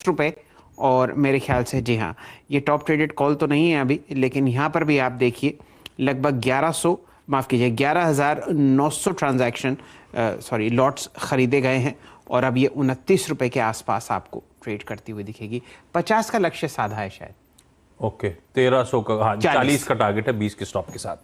रुपए। और मेरे ख्याल से जी हाँ, ये टॉप ट्रेडेड कॉल तो नहीं है अभी, लेकिन यहाँ पर भी आप देखिए लगभग 1100, माफ़ कीजिए 11,900 ट्रांजैक्शन सॉरी लॉट्स खरीदे गए हैं और अब ये 29 रुपए के आसपास आपको ट्रेड करती हुई दिखेगी। 50 का लक्ष्य साधा है शायद। ओके, 1300 का, हाँ 40 का टारगेट है 20 के स्टॉप के साथ।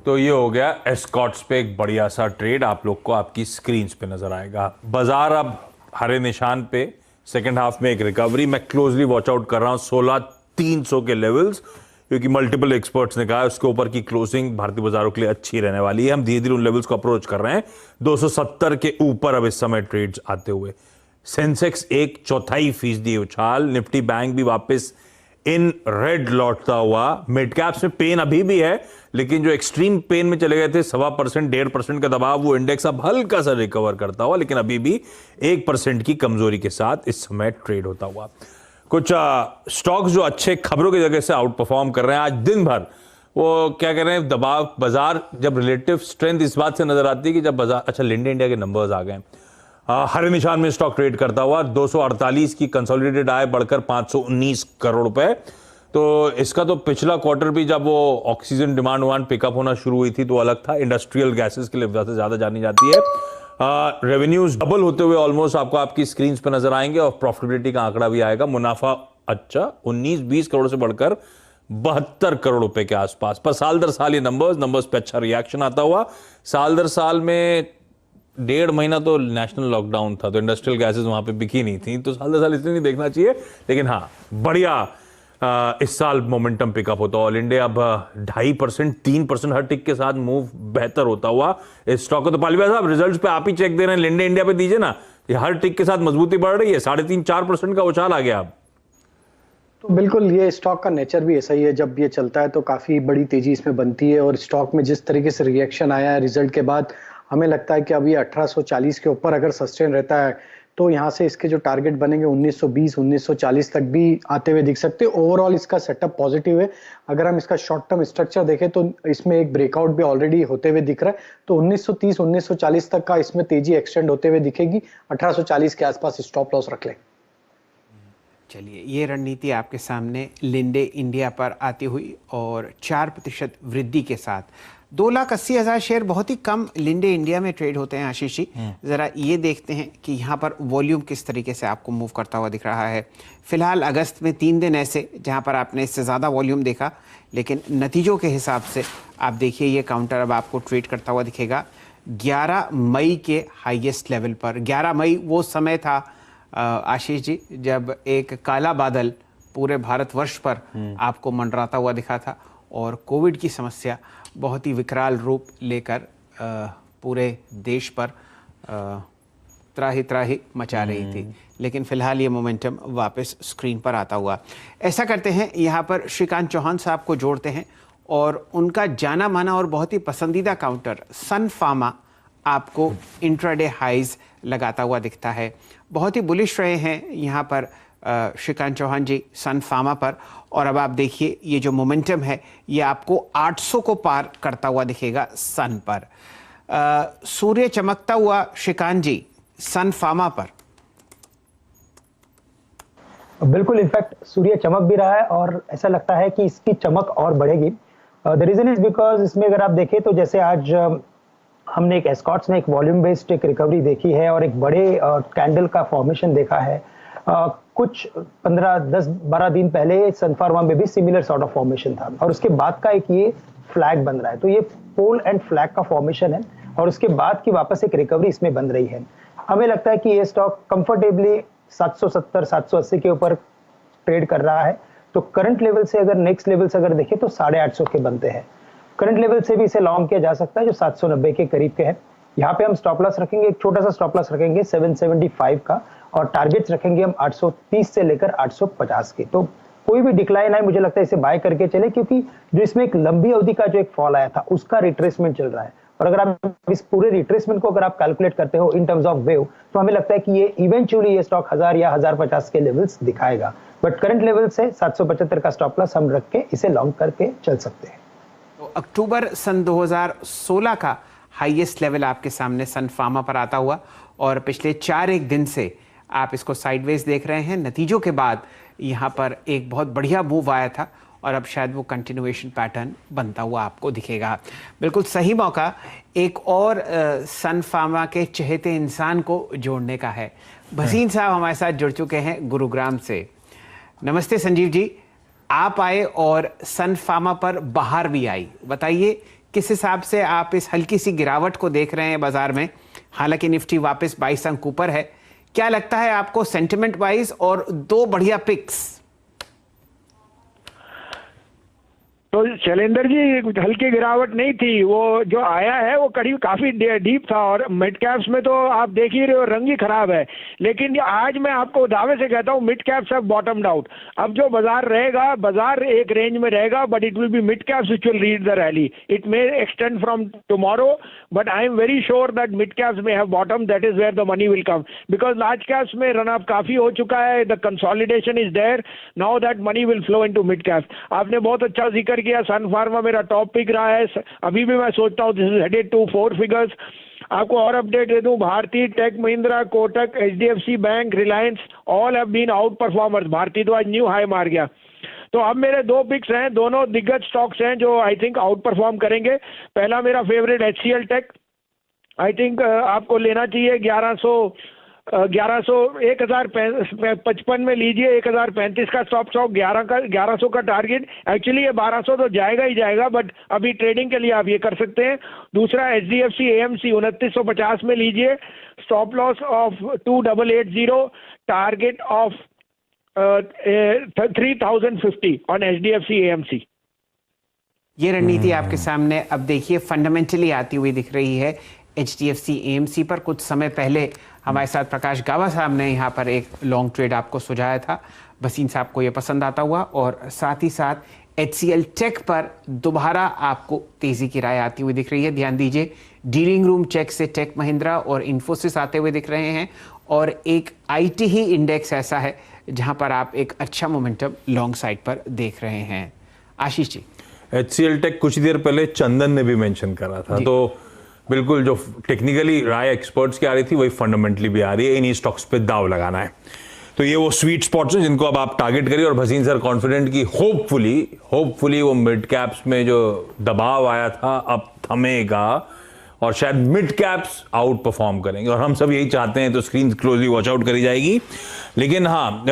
तो ये हो गया एस्कॉट्स पे एक बढ़िया सा ट्रेड, आप लोग को आपकी स्क्रीन पे नजर आएगा। बाजार अब हरे निशान पे, सेकेंड हाफ में एक रिकवरी। मैं क्लोजली वॉच आउट कर रहा हूं 16,300 के लेवल्स, क्योंकि मल्टीपल एक्सपर्ट्स ने कहा है उसके ऊपर की क्लोजिंग भारतीय बाजारों के लिए अच्छी रहने वाली है। हम धीरे धीरे उन लेवल्स को अप्रोच कर रहे हैं। 270 के ऊपर अब इस समय ट्रेड्स आते हुए। सेंसेक्स 1/4% उछाल, निफ्टी बैंक भी वापस इन रेड लौटता हुआ। मिड कैप्स में पेन अभी भी है, लेकिन जो एक्सट्रीम पेन में चले गए थे 1.25% 1.5% का दबाव, वो इंडेक्स अब हल्का सा रिकवर करता हुआ, लेकिन अभी भी 1% की कमजोरी के साथ इस समय ट्रेड होता हुआ। कुछ स्टॉक्स जो अच्छे खबरों की जगह से आउट परफॉर्म कर रहे हैं आज दिन भर, वो क्या कह रहे हैं, दबाव बाजार जब रिलेटिव स्ट्रेंथ इस बात से नजर आती है कि जब बाजार, अच्छा लिंडे इंडिया के नंबर्स आ गए, हरे निशान में स्टॉक ट्रेड करता हुआ 248 की कंसोलिडेटेड आय बढ़कर 519 करोड़ रुपए। तो इसका तो पिछला क्वार्टर भी जब वो ऑक्सीजन डिमांड पिकअप होना शुरू हुई थी तो अलग था, इंडस्ट्रियल गैसेस के लिए ज्यादा जानी जाती है। रेवेन्यूज डबल होते हुए ऑलमोस्ट आपको आपकी स्क्रीन पे नजर आएंगे और प्रॉफिटेबिलिटी का आंकड़ा भी आएगा। मुनाफा अच्छा 19-20 करोड़ से बढ़कर 72 करोड़ रुपए के आसपास। पर साल दर साल ये नंबर्स पे अच्छा रिएक्शन आता हुआ। साल दर साल में 1.5 महीना तो नेशनल लॉकडाउन था, तो इंडस्ट्रियल गैसेस वहां पे बिकी नहीं थी, तो साल दर साल इसलिए नहीं देखना चाहिए। लेकिन हाँ, बढ़िया इस साल मोमेंटम पिकअप होता है। ऑल इंडिया अब 2.5% 3% हर टिक के साथ मूव बेहतर होता हुआ इस स्टॉक को। तो पालीवाल साहब रिजल्ट्स पे आप ही चेक दे रहे हैं, लिंडे इंडिया पे दीजिए ना, ये हर टिक के साथ मजबूती बढ़ रही है, 3.5-4% का उछाल आ गया अब। तो बिल्कुल ये स्टॉक का नेचर भी ऐसा ही है, जब ये चलता है तो काफी बड़ी तेजी इसमें बनती है। और स्टॉक में जिस तरीके से रिएक्शन आया है रिजल्ट के बाद, हमें लगता है कि अब ये 1840 के ऊपर अगर सस्टेन रहता है तो यहाँ से इसके जो टारगेट बनेंगे 1920 1940 तक भी आते हुए दिख सकते हैं। ओवरऑल इसका सेटअप पॉजिटिव है। अगर हम इसका शॉर्ट टर्म स्ट्रक्चर देखें तो इसमें एक ब्रेकआउट भी ऑलरेडी होते हुए दिख रहा है, तो 1930 1940 तक का इसमें तेजी एक्सटेंड होते हुए दिखेगी। 1840 के आसपास स्टॉप लॉस रख लें। चलिए, ये रणनीति आपके सामने लिंडे इंडिया पर आती हुई और 4% वृद्धि के साथ 2,80,000 शेयर बहुत ही कम लिंडे इंडिया में ट्रेड होते हैं। आशीष जी, ज़रा ये देखते हैं कि यहाँ पर वॉल्यूम किस तरीके से आपको मूव करता हुआ दिख रहा है। फिलहाल अगस्त में 3 दिन ऐसे जहाँ पर आपने इससे ज़्यादा वॉल्यूम देखा, लेकिन नतीजों के हिसाब से आप देखिए ये काउंटर अब आपको ट्रेड करता हुआ दिखेगा 11 मई के हाईएस्ट लेवल पर। 11 मई वो समय था आशीष जी जब एक काला बादल पूरे भारतवर्ष पर आपको मंडराता हुआ दिखा था और कोविड की समस्या बहुत ही विकराल रूप लेकर पूरे देश पर त्राही त्राही मचा रही थी। लेकिन फिलहाल ये मोमेंटम वापस स्क्रीन पर आता हुआ। ऐसा करते हैं, यहाँ पर श्रीकांत चौहान साहब को जोड़ते हैं और उनका जाना माना और बहुत ही पसंदीदा काउंटर सन फार्मा आपको इंट्राडे हाइज लगाता हुआ दिखता है। बहुत ही बुलिश रहे हैं यहाँ पर श्रीकांत चौहान जी सन फार्मा पर, और अब आप देखिए ये जो मोमेंटम है ये आपको 800 को पार करता हुआ दिखेगा सन पर। सूर्य चमकता हुआ श्रीकांत जी सन फार्मा पर। बिल्कुल, इनफैक्ट सूर्य चमक भी रहा है और ऐसा लगता है कि इसकी चमक और बढ़ेगी। द रीजन इज बिकॉज इसमें अगर आप देखें तो जैसे आज हमने एक एस्कॉट्स में एक वॉल्यूम बेस्ड एक रिकवरी देखी है और एक बड़े कैंडल का फॉर्मेशन देखा है। कुछ 15-10-12 दिन पहले सन फार्मा में भी सिमिलर सॉर्ट ऑफ फॉर्मेशन था और उसके बाद का एक ये फ्लैग बन रहा है। तो ये पोल एंड फ्लैग का फॉर्मेशन है और उसके बाद की वापस एक रिकवरी इसमें बन रही है। हमें लगता है कि ये स्टॉक कंफर्टेबली 770-780 के ऊपर ट्रेड कर रहा है। तो करंट लेवल से अगर नेक्स्ट लेवल से अगर देखें तो 850 के बनते हैं। करंट लेवल से भी इसे लॉन्ग किया जा सकता है जो 790 के करीब के है। यहाँ पे हम स्टॉप लॉस रखेंगे, एक छोटा सा स्टॉप लॉस रखेंगे 775 का और टारगेट्स रखेंगे हम 830 से लेकर 850 के। तो कोई भी डिक्लाइन है मुझे लगता है इसे बाय करके चले, क्योंकि जो इसमें एक लंबी अवधि का जो एक फॉल आया था उसका रिट्रेसमेंट चल रहा है। और अगर आप इस पूरे रिट्रेसमेंट को अगर आप कैलकुलेट करते हो इन टर्म्स ऑफ वेव, तो हमें लगता है कि ये इवेंचुअली ये स्टॉक 1000 या 1050 के लेवल्स दिखाएगा। बट करंट लेवल से 775 का स्टॉप लॉस हम रख के इसे लॉन्ग करके चल सकते हैं। तो अक्टूबर सन 2016 का हाईएस्ट लेवल आपके सामने सन फार्मा पर आता हुआ और पिछले 4 दिन से आप इसको साइडवेज देख रहे हैं। नतीजों के बाद यहाँ पर एक बहुत बढ़िया मूव आया था और अब शायद वो कंटिन्यूएशन पैटर्न बनता हुआ आपको दिखेगा। बिल्कुल सही मौका एक और सन फार्मा के चहेते इंसान को जोड़ने का है। भसीन साहब हमारे साथ जुड़ चुके हैं गुरुग्राम से। नमस्ते संजीव जी, आप आए और सन फार्मा पर बहार भी आई। बताइए किस हिसाब से आप इस हल्की सी गिरावट को देख रहे हैं बाजार में। हालांकि निफ्टी वापस 22 अंक ऊपर है। क्या लगता है आपको सेंटिमेंट वाइज और दो बढ़िया पिक्स? तो शैलेंद्र जी, हल्की गिरावट नहीं थी, वो जो आया है वो करीब काफी डीप था और मिड कैप्स में तो आप देख ही रहे हो रंग ही खराब है। लेकिन आज मैं आपको दावे से कहता हूँ mid caps have bottomed out. अब जो बाजार रहेगा, बाजार एक रेंज में रहेगा, but it will be mid caps which will lead the rally. It may extend from tomorrow, but I am very sure that mid caps may have bottom, that is where the money will come, because large caps में run up काफी हो चुका है। The consolidation is there, now that money will flow into mid caps. आपने बहुत अच्छा जिक्र किया, सन फार्मा मेरा टॉप पिक रहा है। अभी भी मैं सोचता हूँ this is headed to 4 figures. आपको और अपडेट दे दूं, Bharti, Tech Mahindra, Kotak, HDFC bank, Reliance all have been outperformers. Bharti तो आज न्यू हाई मार गया। तो अब मेरे दो पिक्स हैं, दोनों दिग्गज स्टॉक्स हैं जो आई थिंक आउट परफॉर्म करेंगे। पहला मेरा favourite HCL Tech, I think आपको लेना चाहिए 1055 में लीजिए। 1035 का स्टॉप स्टॉक, 1100 का टारगेट। एक्चुअली ये 1200 तो जाएगा ही जाएगा, बट अभी ट्रेडिंग के लिए आप ये कर सकते हैं। दूसरा HDFC AMC 2950 में लीजिए, stop loss of 2880, target of 3050 on HDFC AMC। ये रणनीति आपके सामने अब देखिए फंडामेंटली आती हुई दिख रही है HDFC AMC पर। कुछ समय पहले हमारे साथ प्रकाश गावा साहब ने यहाँ पर एक लॉन्ग ट्रेड आपको सुझाया था। भसीन साहब को ये पसंद आता हुआ और साथ ही साथ HCL टेक पर दोबारा आपको तेजी की राय आती हुई दिख रही है। ध्यान दीजिए, डीलिंग रूम चेक से टेक महिंद्रा और इन्फोसिस आते हुए दिख रहे हैं और एक IT ही इंडेक्स ऐसा है जहाँ पर आप एक अच्छा मोमेंटम लॉन्ग साइड पर देख रहे हैं। आशीष जी, HCL टेक कुछ देर पहले चंदन ने भी मेंशन करा था, तो बिल्कुल जो टेक्निकली राय एक्सपर्ट्स की आ रही थी वही फंडामेंटली भी आ रही है। इन्हीं स्टॉक्स पे दाव लगाना है, तो ये वो स्वीट स्पॉट्स हैं जिनको अब आप टारगेट करिए। और भसीन सर कॉन्फिडेंट कि होपफुली वो मिड कैप्स में जो दबाव आया था अब थमेगा और शायद मिड कैप्स आउट परफॉर्म करेंगे और हम सब यही चाहते हैं। तो स्क्रीन क्लोजली वॉच आउट करी जाएगी। लेकिन हाँ,